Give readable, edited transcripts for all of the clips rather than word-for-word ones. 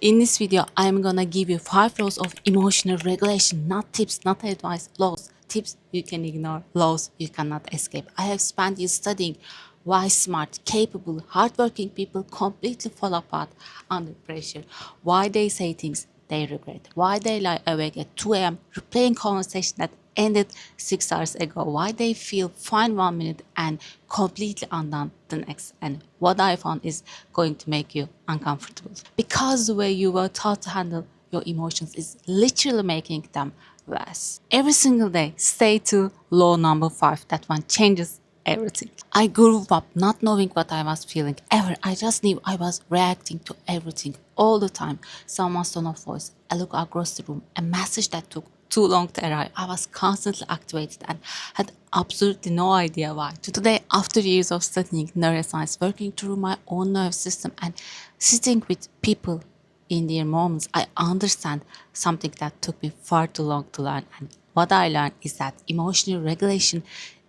In this video, I'm gonna give you 5 laws of emotional regulation, not tips, not advice, laws. Tips you can ignore, laws you cannot escape. I have spent years studying why smart, capable, hardworking people completely fall apart under pressure, why they say things they regret, why they lie awake at 2 a.m. replaying conversations that ended 6 hours ago, why they feel fine 1 minute and completely undone the next. And what I found is going to make you uncomfortable because the way you were taught to handle your emotions is literally making them worse. Every single day, stay to law number 5. That one changes everything. I grew up not knowing what I was feeling ever. I just knew I was reacting to everything all the time. Someone's tone of voice, a look across the room, a message that took too long to arrive. I was constantly activated and had absolutely no idea why. Today, after years of studying neuroscience, working through my own nervous system and sitting with people in their moments, I understand something that took me far too long to learn. And what I learned is that emotional regulation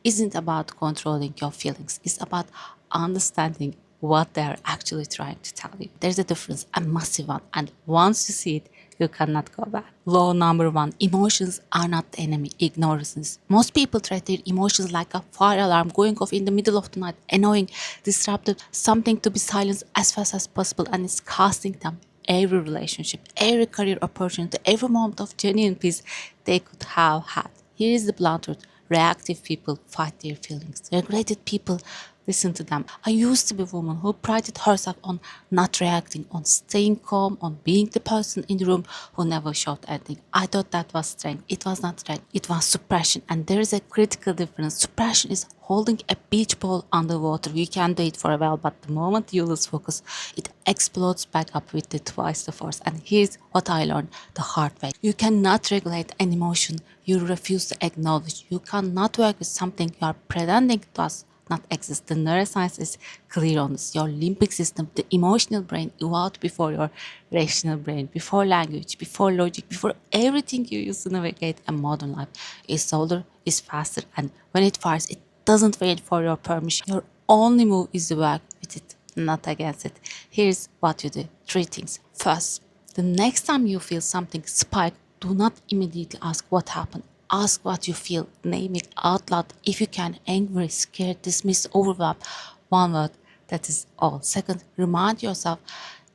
isn't about controlling your feelings, it's about understanding what they're actually trying to tell you. There's a difference, a massive one, and once you see it, you cannot go back. Law number 1, emotions are not the enemy, ignorance. Most people treat their emotions like a fire alarm going off in the middle of the night, annoying, disruptive, something to be silenced as fast as possible, and it's costing them every relationship, every career opportunity, every moment of genuine peace they could have had. Here is the blunt truth. Reactive people fight their feelings. Regulated people listen to them. I used to be a woman who prided herself on not reacting, on staying calm, on being the person in the room who never showed anything. I thought that was strength. It was not strength. It was suppression. And there is a critical difference. Suppression is holding a beach ball underwater. You can do it for a while, but the moment you lose focus, it explodes back up with twice the force. And here's what I learned the hard way. You cannot regulate an emotion you refuse to acknowledge. You cannot work with something you are pretending does not exist. The neuroscience is clear on this. Your limbic system, the emotional brain, evolved before your rational brain, before language, before logic, before everything you use to navigate a modern life. It's older, it's faster, and when it fires, it doesn't wait for your permission. Your only move is to work with it, not against it. Here's what you do. 3 things. First, the next time you feel something spike, do not immediately ask what happened. Ask what you feel. Name it out loud if you can. Angry, scared, dismissed, overwhelmed. One word. That is all. Second, remind yourself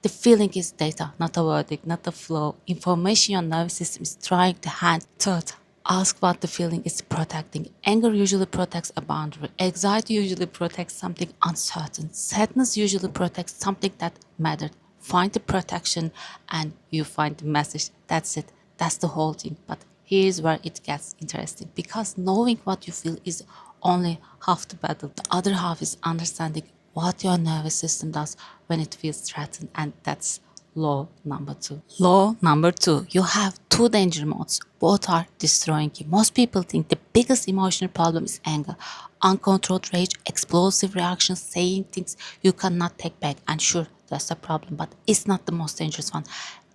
the feeling is data, not a verdict, not a flow. Information your nervous system is trying to hand. Third, ask what the feeling is protecting. Anger usually protects a boundary. Anxiety usually protects something uncertain. Sadness usually protects something that mattered. Find the protection and you find the message. That's it. That's the whole thing. But here's where it gets interesting because knowing what you feel is only half the battle. The other half is understanding what your nervous system does when it feels threatened, and that's law number 2. Law number 2, you have 2 danger modes. Both are destroying you. Most people think the biggest emotional problem is anger, uncontrolled rage, explosive reactions, saying things you cannot take back. And sure, that's a problem, but it's not the most dangerous one.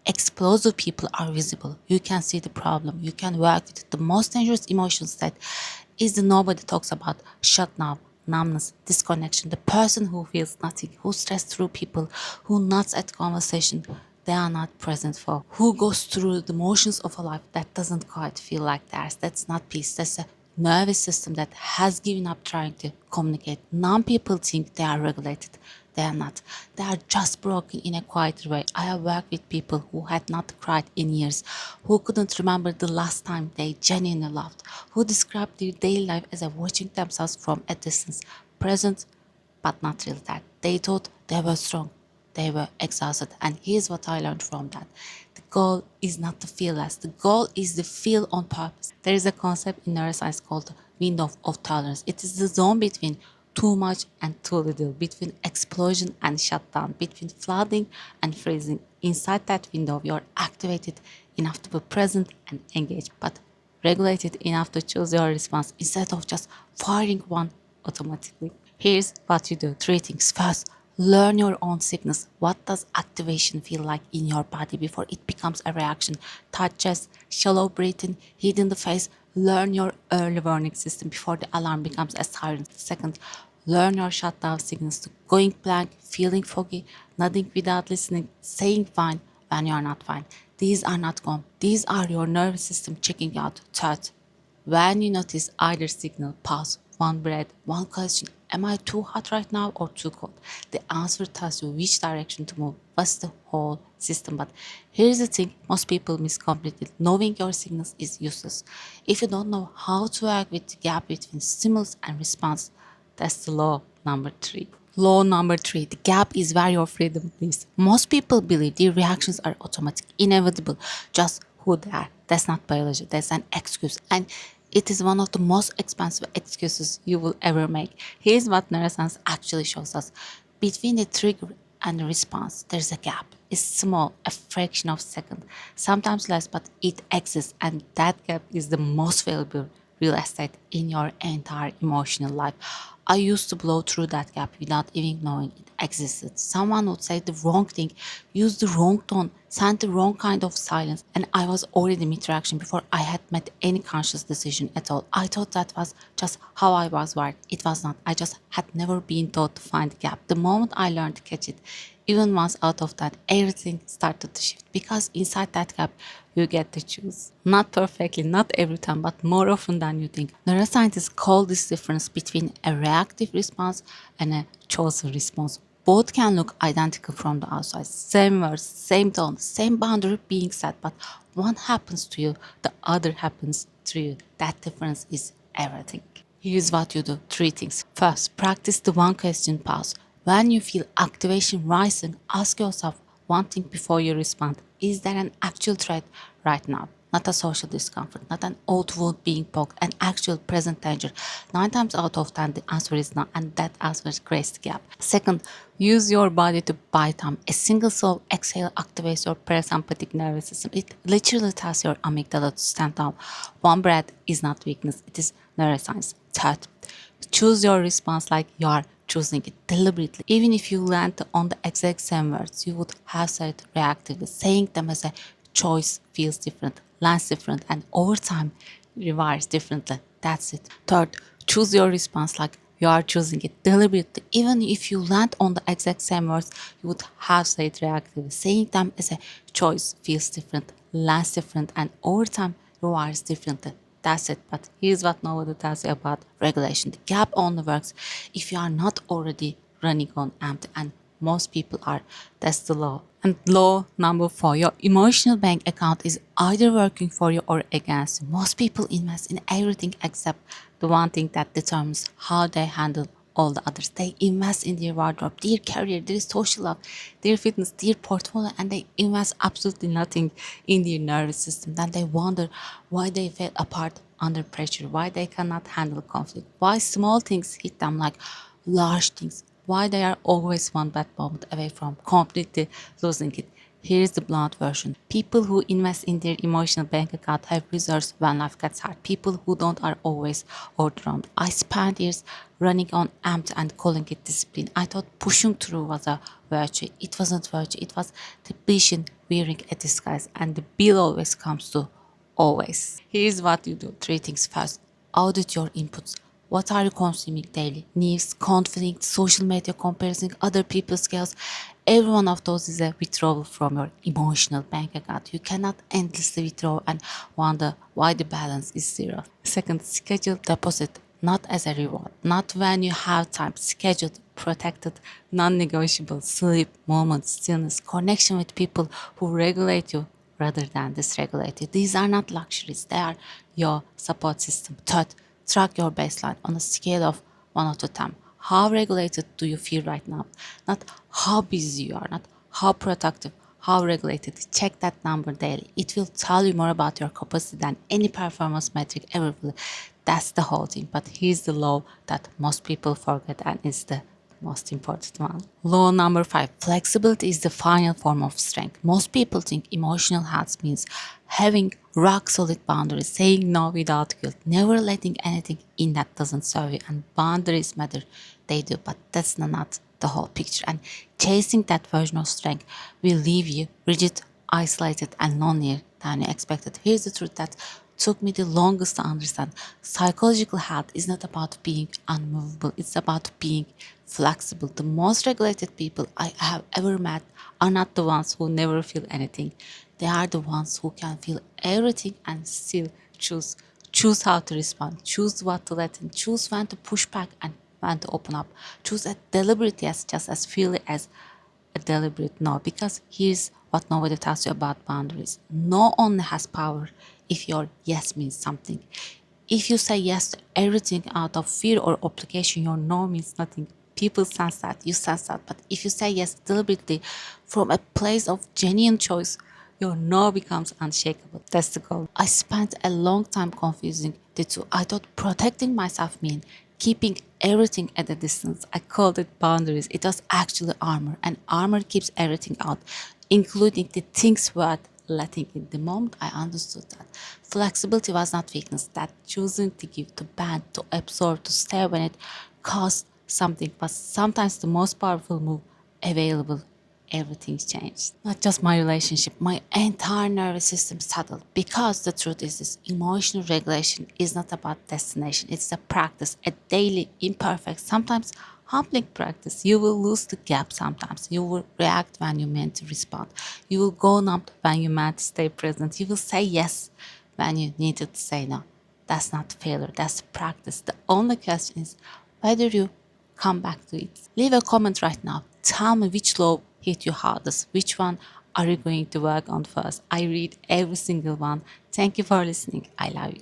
Explosive people are visible. You can see the problem. You can work with it. The most dangerous emotion state is the nobody talks about shutdown, numbness, disconnection. The person who feels nothing, who stressed through people, who nods at conversation they are not present for, who goes through the motions of a life that doesn't quite feel like theirs. That's not peace. That's a nervous system that has given up trying to communicate. Numb people think they are regulated. They are not. They are just broken in a quieter way. I have worked with people who had not cried in years, who couldn't remember the last time they genuinely loved, who described their daily life as watching themselves from a distance, present but not really that. They thought they were strong. They were exhausted. And here's what I learned from that. The goal is not to feel less. The goal is to feel on purpose. There is a concept in neuroscience called window of tolerance. It is the zone between too much and too little, between explosion and shutdown, between flooding and freezing. Inside that window, you're activated enough to be present and engaged, but regulated enough to choose your response instead of just firing one automatically. Here's what you do. 3 things. First, learn your own signals. What does activation feel like in your body before it becomes a reaction? Tight chest, shallow breathing, heat in the face. Learn your early warning system before the alarm becomes a siren. Second, learn your shutdown signals to going blank, feeling foggy, nodding without listening, saying fine, when you are not fine. These are not gone. These are your nervous system checking out. Third, when you notice either signal, pause, one breath, one question, am I too hot right now or too cold? The answer tells you which direction to move. What's the whole system? But here's the thing, most people miss completely. Knowing your signals is useless. If you don't know how to act with the gap between stimulus and response, that's the law number three. Law number three, the gap is where your freedom lives. Most people believe their reactions are automatic, inevitable, just who they are. That's not biology, that's an excuse. And it is one of the most expensive excuses you will ever make. Here's what neuroscience actually shows us. Between the trigger and the response, there's a gap. It's small, a fraction of a second, sometimes less, but it exists, and that gap is the most valuable real estate in your entire emotional life. I used to blow through that gap without even knowing it existed. Someone would say the wrong thing, use the wrong tone, send the wrong kind of silence, and I was already mid-reaction before I had made any conscious decision at all. I thought that was just how I was wired. It was not. I just had never been taught to find the gap. The moment I learned to catch it, even once out of that, everything started to shift because inside that gap, you get to choose. Not perfectly, not every time, but more often than you think. Neuroscientists call this difference between a reactive response and a chosen response. Both can look identical from the outside. Same words, same tone, same boundary being set, but one happens to you, the other happens to you. That difference is everything. Here's what you do. Three things. First, practice the one question pause. When you feel activation rising, ask yourself one thing before you respond. Is there an actual threat right now? Not a social discomfort, not an old wound being poked, an actual present danger. 9 times out of 10, the answer is no, and that answer creates the gap. Second, use your body to buy time. A single slow exhale activates your parasympathetic nervous system. It literally tells your amygdala to stand down. One breath is not weakness, it is neuroscience. Third, choose your response like you are choosing it deliberately. Even if you land on the exact same words, you would have said reactively. Saying them as a choice feels different, lands different, and over time rewires differently. That's it. Third, choose your response like you are choosing it deliberately. Even if you land on the exact same words, you would have said reactively. Saying them as a choice feels different, lands different, and over time rewires differently. That's it. But here's what nobody tells you about regulation. The gap only works if you are not already running on empty, and most people are. That's the law. And law number four, your emotional bank account is either working for you or against you. Most people invest in everything except the one thing that determines how they handle all the others. They invest in their wardrobe, their career, their social life, their fitness, their portfolio, and they invest absolutely nothing in their nervous system. Then they wonder why they fell apart under pressure, why they cannot handle conflict, why small things hit them like large things, why they are always one bad moment away from completely losing it. Here's the blunt version. People who invest in their emotional bank account have reserves when life gets hard. People who don't are always overwhelmed. I spent years running on empty and calling it discipline. I thought pushing through was a virtue. It wasn't virtue. It was depletion wearing a disguise. And the bill always comes to always. Here's what you do. Three things. First, audit your inputs. What are you consuming daily? News, conflict, social media comparison, other people's skills. Every one of those is a withdrawal from your emotional bank account. You cannot endlessly withdraw and wonder why the balance is zero. Second, schedule deposit, not as a reward, not when you have time. Scheduled, protected, non-negotiable, sleep, moments, stillness, connection with people who regulate you rather than dysregulate you. These are not luxuries, they are your support system. Third, track your baseline on a scale of 1 to 10. How regulated do you feel right now? Not how busy you are, not how productive, how regulated. Check that number daily. It will tell you more about your capacity than any performance metric ever will. That's the whole thing. But here's the law that most people forget and is the most important one. Law number five, flexibility is the final form of strength. Most people think emotional health means having rock solid boundaries, saying no without guilt, never letting anything in that doesn't serve you. And boundaries matter, they do, but that's not the whole picture. And chasing that version of strength will leave you rigid, isolated, and lonelier than you expected. Here's the truth that took me the longest to understand. Psychological health is not about being unmovable, it's about being flexible. The most regulated people I have ever met are not the ones who never feel anything. They are the ones who can feel everything and still choose. Choose how to respond, choose what to let in, choose when to push back and when to open up. Choose a deliberate yes just as freely as a deliberate no. Because here's what nobody tells you about boundaries. No only has power if your yes means something. If you say yes to everything out of fear or obligation, your no means nothing. People sense that, you sense that. But if you say yes deliberately from a place of genuine choice, your no becomes unshakable. That's the goal. I spent a long time confusing the two. I thought protecting myself meant keeping everything at a distance. I called it boundaries. It was actually armor, and armor keeps everything out, including the things worth letting in. The moment I understood that flexibility was not weakness, that choosing to give, to bend, to absorb, to stay when it cost something was sometimes the most powerful move available. Everything's changed. Not just my relationship, my entire nervous system settled. Because the truth is this, emotional regulation is not about destination. It's a practice, a daily, imperfect, sometimes humbling practice. You will lose the gap sometimes. You will react when you meant to respond. You will go numb when you meant to stay present. You will say yes when you needed to say no. That's not failure, that's practice. The only question is whether you come back to it. Leave a comment right now. Tell me which law hit you hardest. Which one are you going to work on first? I read every single one. Thank you for listening. I love you.